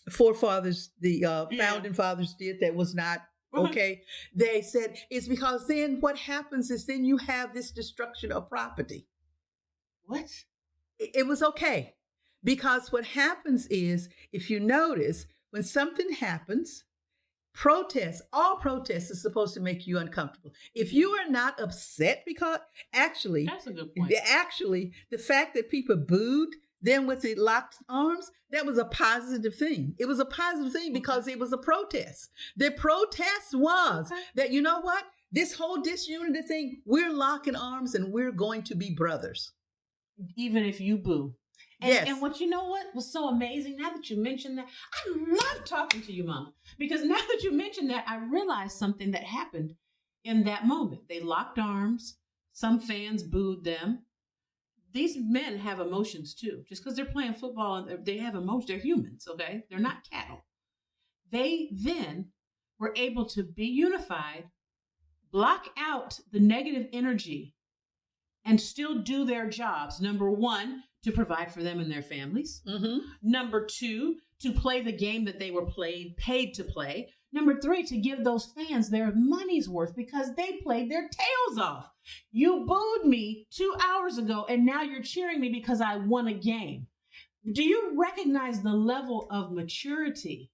Speaker 1: forefathers, the founding fathers did that was not okay. They said it's because then what happens is then you have this destruction of property.
Speaker 2: What?
Speaker 1: It was okay because what happens is if you notice when something happens, all protest is supposed to make you uncomfortable. If you are not upset because actually,
Speaker 2: that's a good point.
Speaker 1: Actually, the fact that people booed them with the locked arms, that was a positive thing. It was a positive thing because it was a protest. The protest was that, you know what? This whole disunity thing, we're locking arms and we're going to be brothers.
Speaker 2: Even if you boo. And,
Speaker 1: yes.
Speaker 2: And what was so amazing, now that you mentioned that, I love talking to you, Mama, because now that you mentioned that, I realized something that happened in that moment. They locked arms. Some fans booed them. These men have emotions too. Just because they're playing football, they have emotions. They're humans, okay? They're not cattle. They then were able to be unified, block out the negative energy, and still do their jobs. Number one, to provide for them and their families.
Speaker 1: Mm-hmm.
Speaker 2: Number two, to play the game that they were paid to play. Number three, to give those fans their money's worth because they played their tails off. You booed me 2 hours ago, and now you're cheering me because I won a game. Do you recognize the level of maturity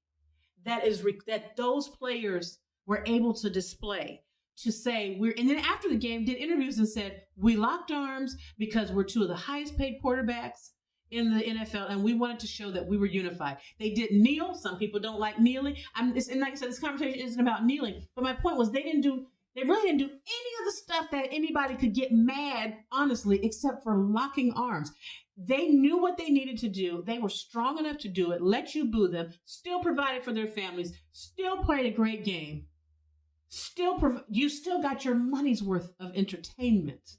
Speaker 2: that those players were able to display? To say and then after the game did interviews and said, we locked arms because we're two of the highest paid quarterbacks in the NFL and we wanted to show that we were unified. They did kneel. Some people don't like kneeling. And like I said, this conversation isn't about kneeling, but my point was they really didn't do any of the stuff that anybody could get mad, honestly, except for locking arms. They knew what they needed to do. They were strong enough to do it, let you boo them, still provided for their families, still played a great game. You still got your money's worth of entertainment.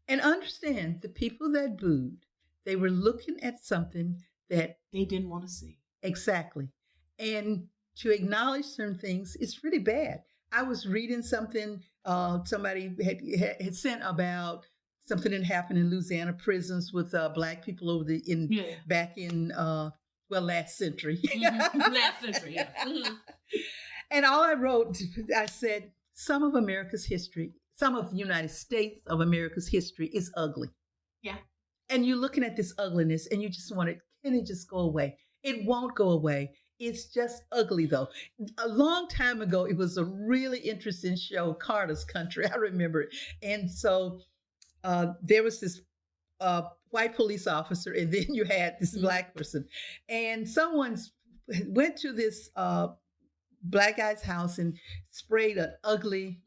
Speaker 1: And understand the people that booed, they were looking at something that
Speaker 2: they didn't want to see.
Speaker 1: Exactly. And to acknowledge certain things is really bad. I was reading something somebody had sent about something that happened in Louisiana prisons with Black people back in last century.
Speaker 2: Mm-hmm. Last century, yeah. Mm-hmm.
Speaker 1: And all I wrote, I said, some of America's history, some of the United States of America's history is ugly.
Speaker 2: Yeah.
Speaker 1: And you're looking at this ugliness and you just want can it just go away? It won't go away. It's just ugly, though. A long time ago, it was a really interesting show, Carter's Country. I remember it. And so there was this white police officer, and then you had this Black person. And someone went to this Black guy's house and sprayed an ugly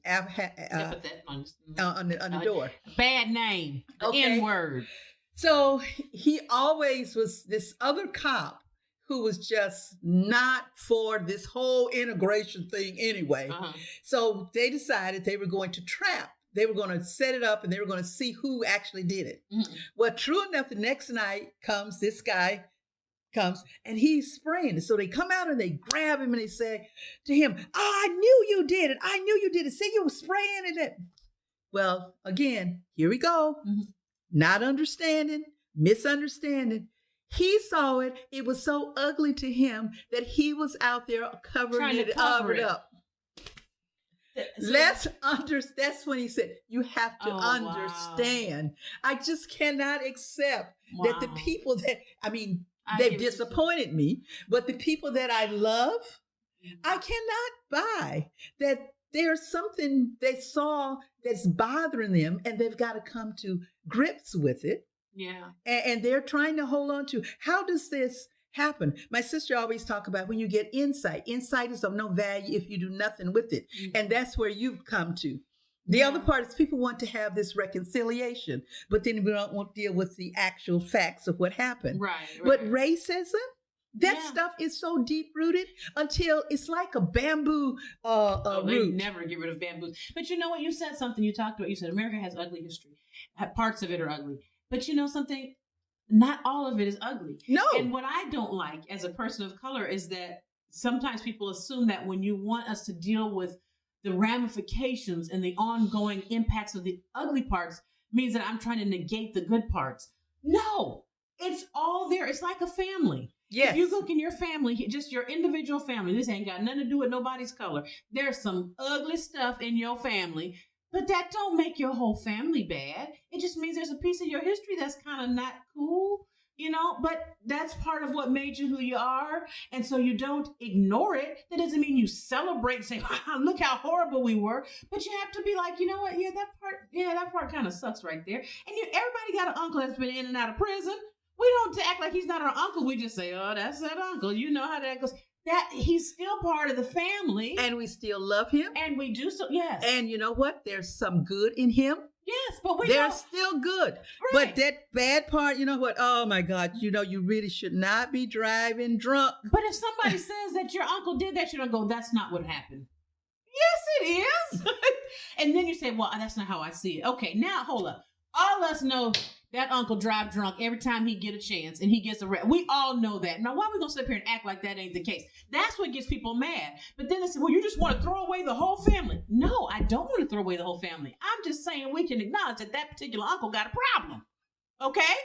Speaker 1: epithet on the door.
Speaker 2: Bad name. The N-word.
Speaker 1: So he always was this other cop who was just not for this whole integration thing anyway. Uh-huh. So they decided they were going to they were going to set it up and they were going to see who actually did it. Mm-hmm. Well, true enough, the next night this guy comes and he's spraying it. So they come out and they grab him and they say to him, I knew you did it. I knew you did it. See, you were spraying it. Well, again, here we go. Mm-hmm. Not understanding, misunderstanding. He saw it. It was so ugly to him that he was out there covering it up. That's when he said, you have to understand. Wow. I just cannot accept that the people that, they've disappointed me, but the people that I love, I cannot buy that there's something they saw that's bothering them and they've got to come to grips with it.
Speaker 2: Yeah.
Speaker 1: And they're trying to hold on to, how does this happen? My sister always talk about when you get insight. Insight is of no value if you do nothing with it. Mm-hmm. And that's where you've come to. The other part is people want to have this reconciliation, but then we don't want to deal with the actual facts of what happened.
Speaker 2: Right.
Speaker 1: But racism, That stuff is so deep rooted until it's like a bamboo root.
Speaker 2: They never get rid of bamboos. But you know what? You said something. You talked about. You said America has ugly history. Parts of it are ugly. But you know something? Not all of it is ugly.
Speaker 1: No.
Speaker 2: And what I don't like as a person of color is that sometimes people assume that when you want us to deal with the ramifications and the ongoing impacts of the ugly parts means that I'm trying to negate the good parts. No, it's all there. It's like a family.
Speaker 1: Yes.
Speaker 2: If you look in your family, just your individual family, this ain't got nothing to do with nobody's color. There's some ugly stuff in your family, but that don't make your whole family bad. It just means there's a piece of your history that's kind of not cool, you know, but that's part of what made you who you are. And so you don't ignore it. That doesn't mean you celebrate and say, wow, look how horrible we were. But you have to be like, you know what? That part kind of sucks right there. And everybody got an uncle that's been in and out of prison. We don't act like he's not our uncle. We just say, oh, that's that uncle. You know how that goes. That he's still part of the family.
Speaker 1: And we still love him.
Speaker 2: And we do so, yes.
Speaker 1: And you know what? There's some good in him.
Speaker 2: Yes, but
Speaker 1: they're still good.
Speaker 2: Right.
Speaker 1: But that bad part, you know what? Oh my God, you know, you really should not be driving drunk.
Speaker 2: But if somebody says that your uncle did that, you don't go, that's not what happened. Yes, it is. And then you say, well, that's not how I see it. Okay, now hold up. All of us know that uncle drive drunk every time he get a chance and he gets arrested. We all know that. Now, why are we going to sit up here and act like that ain't the case? That's what gets people mad. But then they say, well, you just want to throw away the whole family. No, I don't want to throw away the whole family. I'm just saying we can acknowledge that particular uncle got a problem. Okay?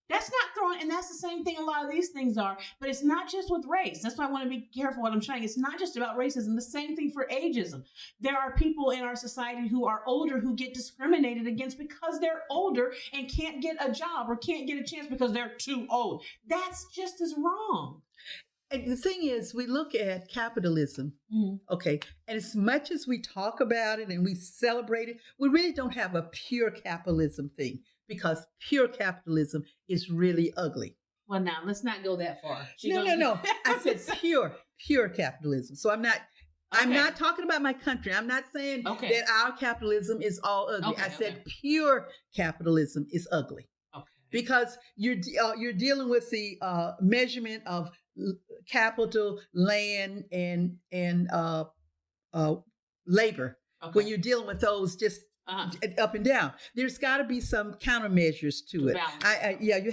Speaker 2: That's not throwing, and that's the same thing a lot of these things are, but it's not just with race. That's why I want to be careful what I'm saying. It's not just about racism. The same thing for ageism. There are people in our society who are older who get discriminated against because they're older and can't get a job or can't get a chance because they're too old. That's just as wrong.
Speaker 1: And the thing is, we look at capitalism, okay, and as much as we talk about it and we celebrate it, we really don't have a pure capitalism thing. Because pure capitalism is really ugly.
Speaker 2: Well, now let's not go that far.
Speaker 1: No. I said pure capitalism. So I'm not talking about my country. I'm not saying that our capitalism is all ugly. I said pure capitalism is ugly. Okay. Because you're dealing with the measurement of capital, land, and labor. Okay. When you're dealing with those just up and down, there's got to be some countermeasures to it. You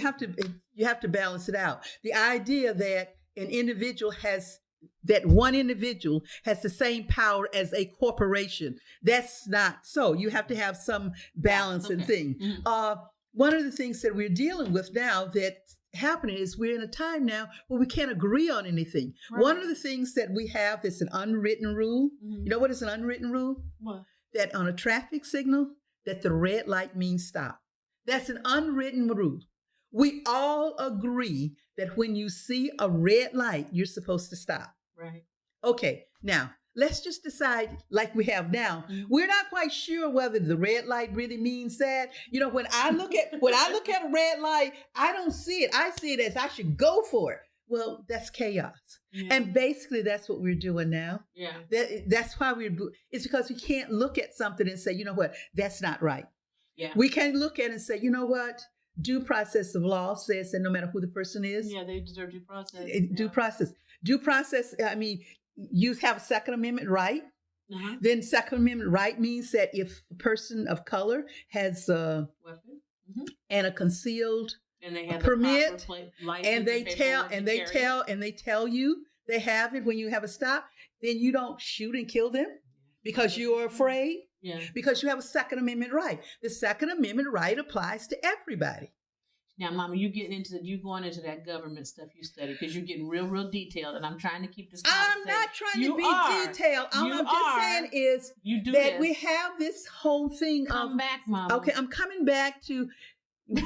Speaker 1: have to balance it out. The idea that one individual has the same power as a corporation, that's not so. You have to have some balance and thing. Mm-hmm. One of the things that we're dealing with now that's happening is we're in a time now where we can't agree on anything. Right. One of the things that we have that's an unwritten rule. Mm-hmm. You know what is an unwritten rule? What? That on a traffic signal, that the red light means stop. That's an unwritten rule. We all agree that when you see a red light, you're supposed to stop. Right. Okay, now, let's just decide like we have now. Mm-hmm. We're not quite sure whether the red light really means that. You know, when I look at a red light, I don't see it. I see it as I should go for it. Well, that's chaos. Yeah. And basically that's what we're doing now. Yeah. That's why it's because we can't look at something and say, you know what, that's not right. Yeah. We can't look at it and say, you know what, due process of law says that no matter who the person is. Yeah, they deserve due process. Due process, I mean, you have a Second Amendment right. Uh-huh. Then Second Amendment right means that if a person of color has a weapon and a concealed and they have permit, and they tell you they have it when you have a stop, then you don't shoot and kill them because you're afraid. Yeah. Because you have a Second Amendment right. The Second Amendment right applies to everybody. Now, Mama, you going into that government stuff you study because you're getting real detailed, and I'm trying to keep this conversation. I'm not trying to be detailed. All I'm just saying is that we have this whole thing. Come back, Mama. Okay, I'm coming back to.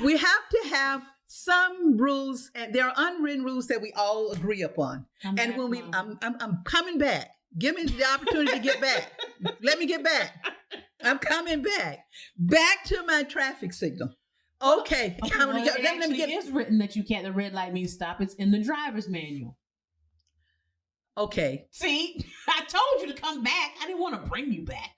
Speaker 1: We have to have some rules, and there are unwritten rules that we all agree upon. I'm coming back. Give me the opportunity to get back. Let me get back. I'm coming back. Back to my traffic signal. Okay. It is written that you can't. The red light means stop. It's in the driver's manual. Okay. See, I told you to come back. I didn't want to bring you back.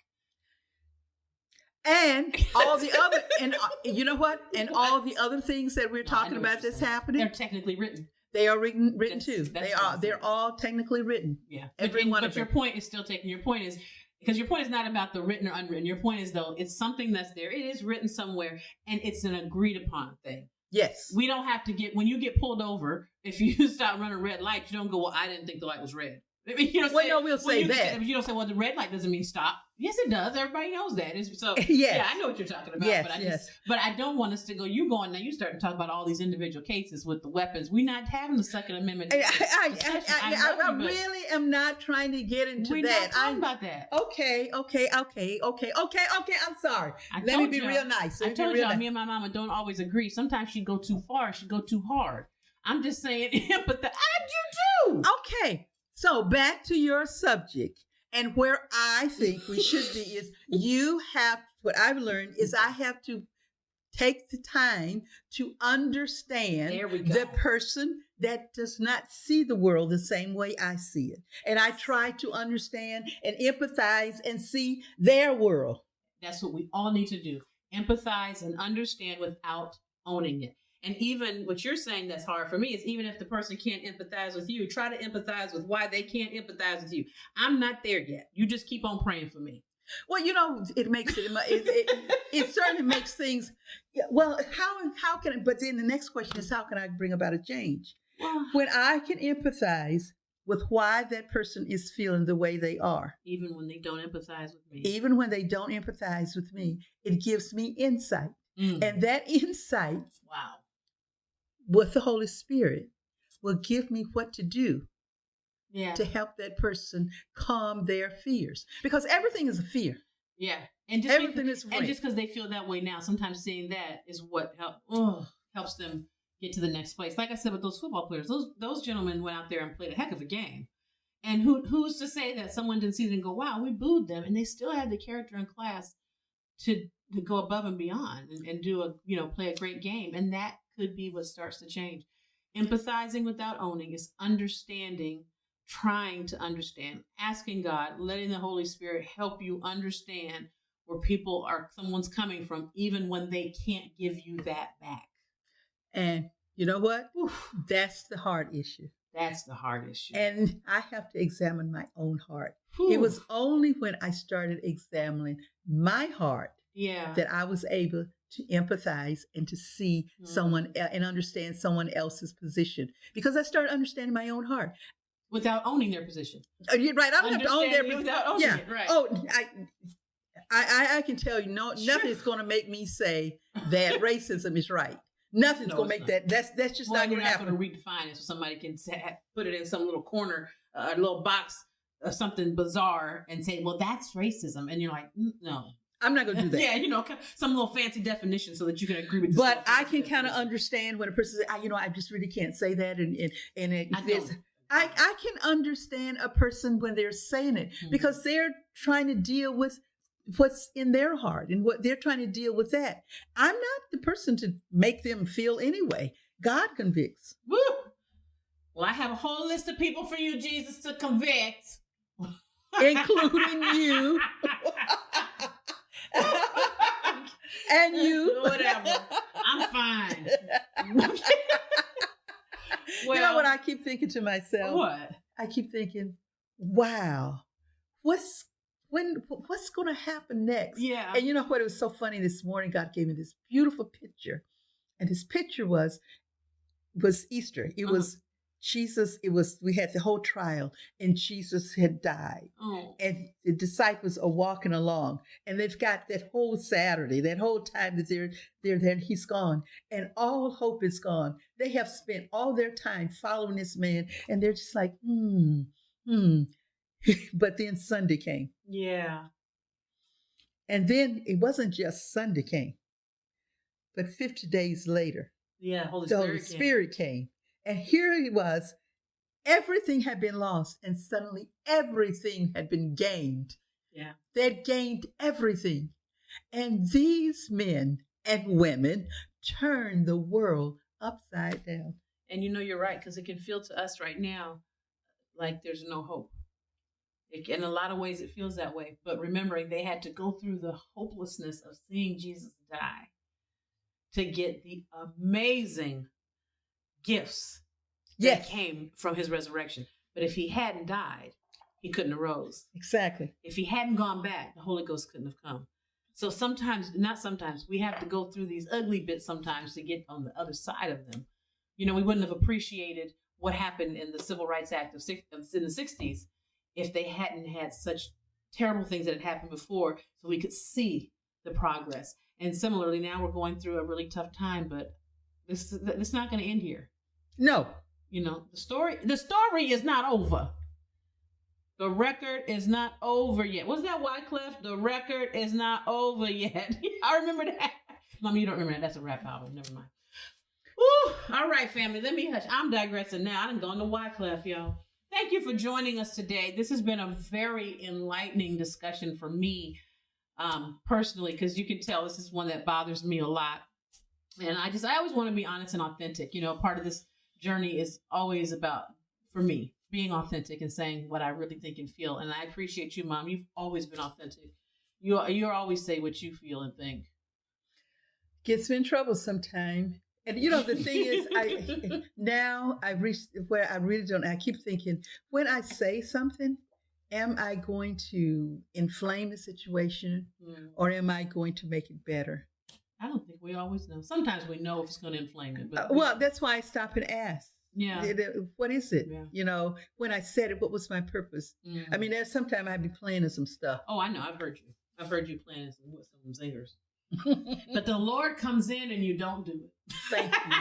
Speaker 1: And all the other, and you know what? And all the other things that we're talking about that's happening. They're technically written. They are written too.
Speaker 2: That's
Speaker 1: They're all technically written.
Speaker 2: Yeah.
Speaker 1: Every one of
Speaker 2: them. But your point is still taken. Your point is, because your point is not about the written or unwritten. Your point is, though, it's something that's there. It is written somewhere, and it's an agreed upon thing.
Speaker 1: Yes.
Speaker 2: We don't have to when you get pulled over, if you stop running red light, you don't go, well, I didn't think the light was red. I mean, you know,
Speaker 1: we'll say that.
Speaker 2: You don't say, well, the red light doesn't mean stop. Yes, it does. Everybody knows that. So
Speaker 1: yes.
Speaker 2: Yeah, I know what you're talking about.
Speaker 1: Yes,
Speaker 2: but I don't want us to go. You going now? You start to talk about all these individual cases with the weapons. We're not having the Second Amendment.
Speaker 1: I really am not trying to get into
Speaker 2: we're
Speaker 1: that.
Speaker 2: Not talking about that.
Speaker 1: Okay. I'm sorry. Let me be real nice.
Speaker 2: I told y'all, me and my mama don't always agree. Sometimes she go too far. She go too hard. I'm just saying, but I do too.
Speaker 1: Okay. So back to your subject, and where I think we should be is what I've learned is I have to take the time to understand the person that does not see the world the same way I see it. And I try to understand and empathize and see their world.
Speaker 2: That's what we all need to do. Empathize and understand without owning it. And even what you're saying that's hard for me is even if the person can't empathize with you, try to empathize with why they can't empathize with you. I'm not there yet. You just keep on praying for me.
Speaker 1: Well, it makes it certainly makes things. Well, how can it? But then the next question is, how can I bring about a change? When I can empathize with why that person is feeling the way they are,
Speaker 2: even when they don't empathize with me.
Speaker 1: Even when they don't empathize with me, it gives me insight, and that insight, with the Holy Spirit, will give me what to do. Yeah. To help that person calm their fears. Because everything is a fear.
Speaker 2: Yeah.
Speaker 1: And just everything is
Speaker 2: and just because they feel that way now, sometimes seeing that is what helps them get to the next place. Like I said with those football players, those gentlemen went out there and played a heck of a game. And who's to say that someone didn't see them and go, wow, we booed them, and they still had the character in class to go above and beyond and do play a great game. And that could be what starts to change. Empathizing without owning is understanding, trying to understand, asking God, letting the Holy Spirit help you understand where someone's coming from, even when they can't give you that back.
Speaker 1: And you know what? That's the hard issue.
Speaker 2: That's the hard issue.
Speaker 1: And I have to examine my own heart. It was only when I started examining my heart that I was able to empathize and to see someone and understand someone else's position, because I started understanding my own heart.
Speaker 2: Without owning their position.
Speaker 1: You're right. I don't have to own their position.
Speaker 2: Without owning it, right.
Speaker 1: Oh, I can tell you, nothing's going to make me say that racism is right. Nothing's going to make that. That's just not going to happen.
Speaker 2: You're not going to redefine it so somebody can put it in some little corner, a little box of something bizarre and say, well, that's racism. And you're like, no. I'm not going to do that. Yeah, some little fancy definition so that you can agree with this.
Speaker 1: But I can kind of understand when a person says, I just really can't say that. I can understand a person when they're saying it because they're trying to deal with what's in their heart and what they're trying to deal with that. I'm not the person to make them feel anyway. God convicts.
Speaker 2: Woo! Well, I have a whole list of people for you, Jesus, to convict.
Speaker 1: Including you. And you.
Speaker 2: Whatever. I'm fine.
Speaker 1: Well, you know what I keep thinking to myself?
Speaker 2: What?
Speaker 1: I keep thinking, wow, what's going to happen next?
Speaker 2: Yeah.
Speaker 1: And you know what? It was so funny this morning. God gave me this beautiful picture. And his picture was Easter. It was Jesus. We had the whole trial and Jesus had died. Oh. And the disciples are walking along and they've got that whole Saturday, that whole time that they're there, and he's gone and all hope is gone. They have spent all their time following this man and they're just like, But then Sunday came.
Speaker 2: Yeah.
Speaker 1: And then it wasn't just Sunday came, but 50 days later,
Speaker 2: the
Speaker 1: Holy Spirit came. And here he was. Everything had been lost, and suddenly everything had been gained.
Speaker 2: Yeah.
Speaker 1: They'd gained everything. And these men and women turned the world upside down.
Speaker 2: And you're right, because it can feel to us right now like there's no hope. In a lot of ways, it feels that way. But remembering they had to go through the hopelessness of seeing Jesus die to get the amazing gifts
Speaker 1: Yes.
Speaker 2: that came from his resurrection. But if he hadn't died, he couldn't have rose.
Speaker 1: Exactly.
Speaker 2: If he hadn't gone back, the Holy Ghost couldn't have come. So we have to go through these ugly bits sometimes to get on the other side of them. We wouldn't have appreciated what happened in the Civil Rights Act in the 60s if they hadn't had such terrible things that had happened before, so we could see the progress. And similarly, now we're going through a really tough time, but it's not going to end here.
Speaker 1: No.
Speaker 2: The story is not over. The record is not over yet. Was that Wyclef? The record is not over yet. I remember that. Mom, you don't remember that. That's a rap album. Never mind. Woo! All right, family. Let me hush. I'm digressing now. I done gone to Wyclef, y'all. Thank you for joining us today. This has been a very enlightening discussion for me personally, because you can tell this is one that bothers me a lot. And I always want to be honest and authentic. Part of this journey is always about, for me, being authentic and saying what I really think and feel. And I appreciate you, Mom. You've always been authentic. You always say what you feel and think.
Speaker 1: Gets me in trouble sometimes. And the thing is, I've reached where I really don't. I keep thinking, when I say something, am I going to inflame the situation, or am I going to make it better?
Speaker 2: I don't think we always know. Sometimes we know if it's going to inflame it. But
Speaker 1: well, that's why I stop and ask.
Speaker 2: Yeah.
Speaker 1: What is it?
Speaker 2: Yeah.
Speaker 1: When I said it, what was my purpose? I mean, there's sometimes I'd be playing in some stuff.
Speaker 2: Oh, I know. I've heard you. I've heard you playing with some zingers. But the Lord comes in and you don't do it.
Speaker 1: Thank you.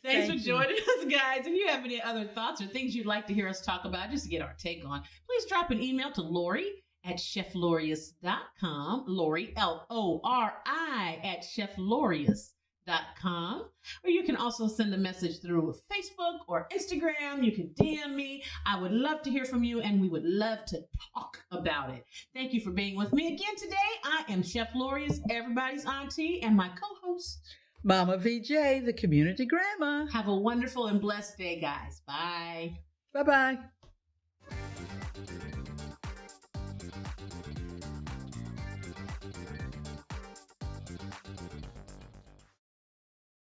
Speaker 2: Thanks for joining us, guys. If you have any other thoughts or things you'd like to hear us talk about, just to get our take on, please drop an email to Lori@cheflorious.com. Lori, Lori @cheflorious.com. Or you can also send a message through Facebook or Instagram. You can DM me. I would love to hear from you, and we would love to talk about it. Thank you for being with me again today. I am Chef Lorious, everybody's auntie, and my co-host,
Speaker 1: Mama VJ, the community grandma.
Speaker 2: Have a wonderful and blessed day, guys. Bye.
Speaker 1: Bye-bye.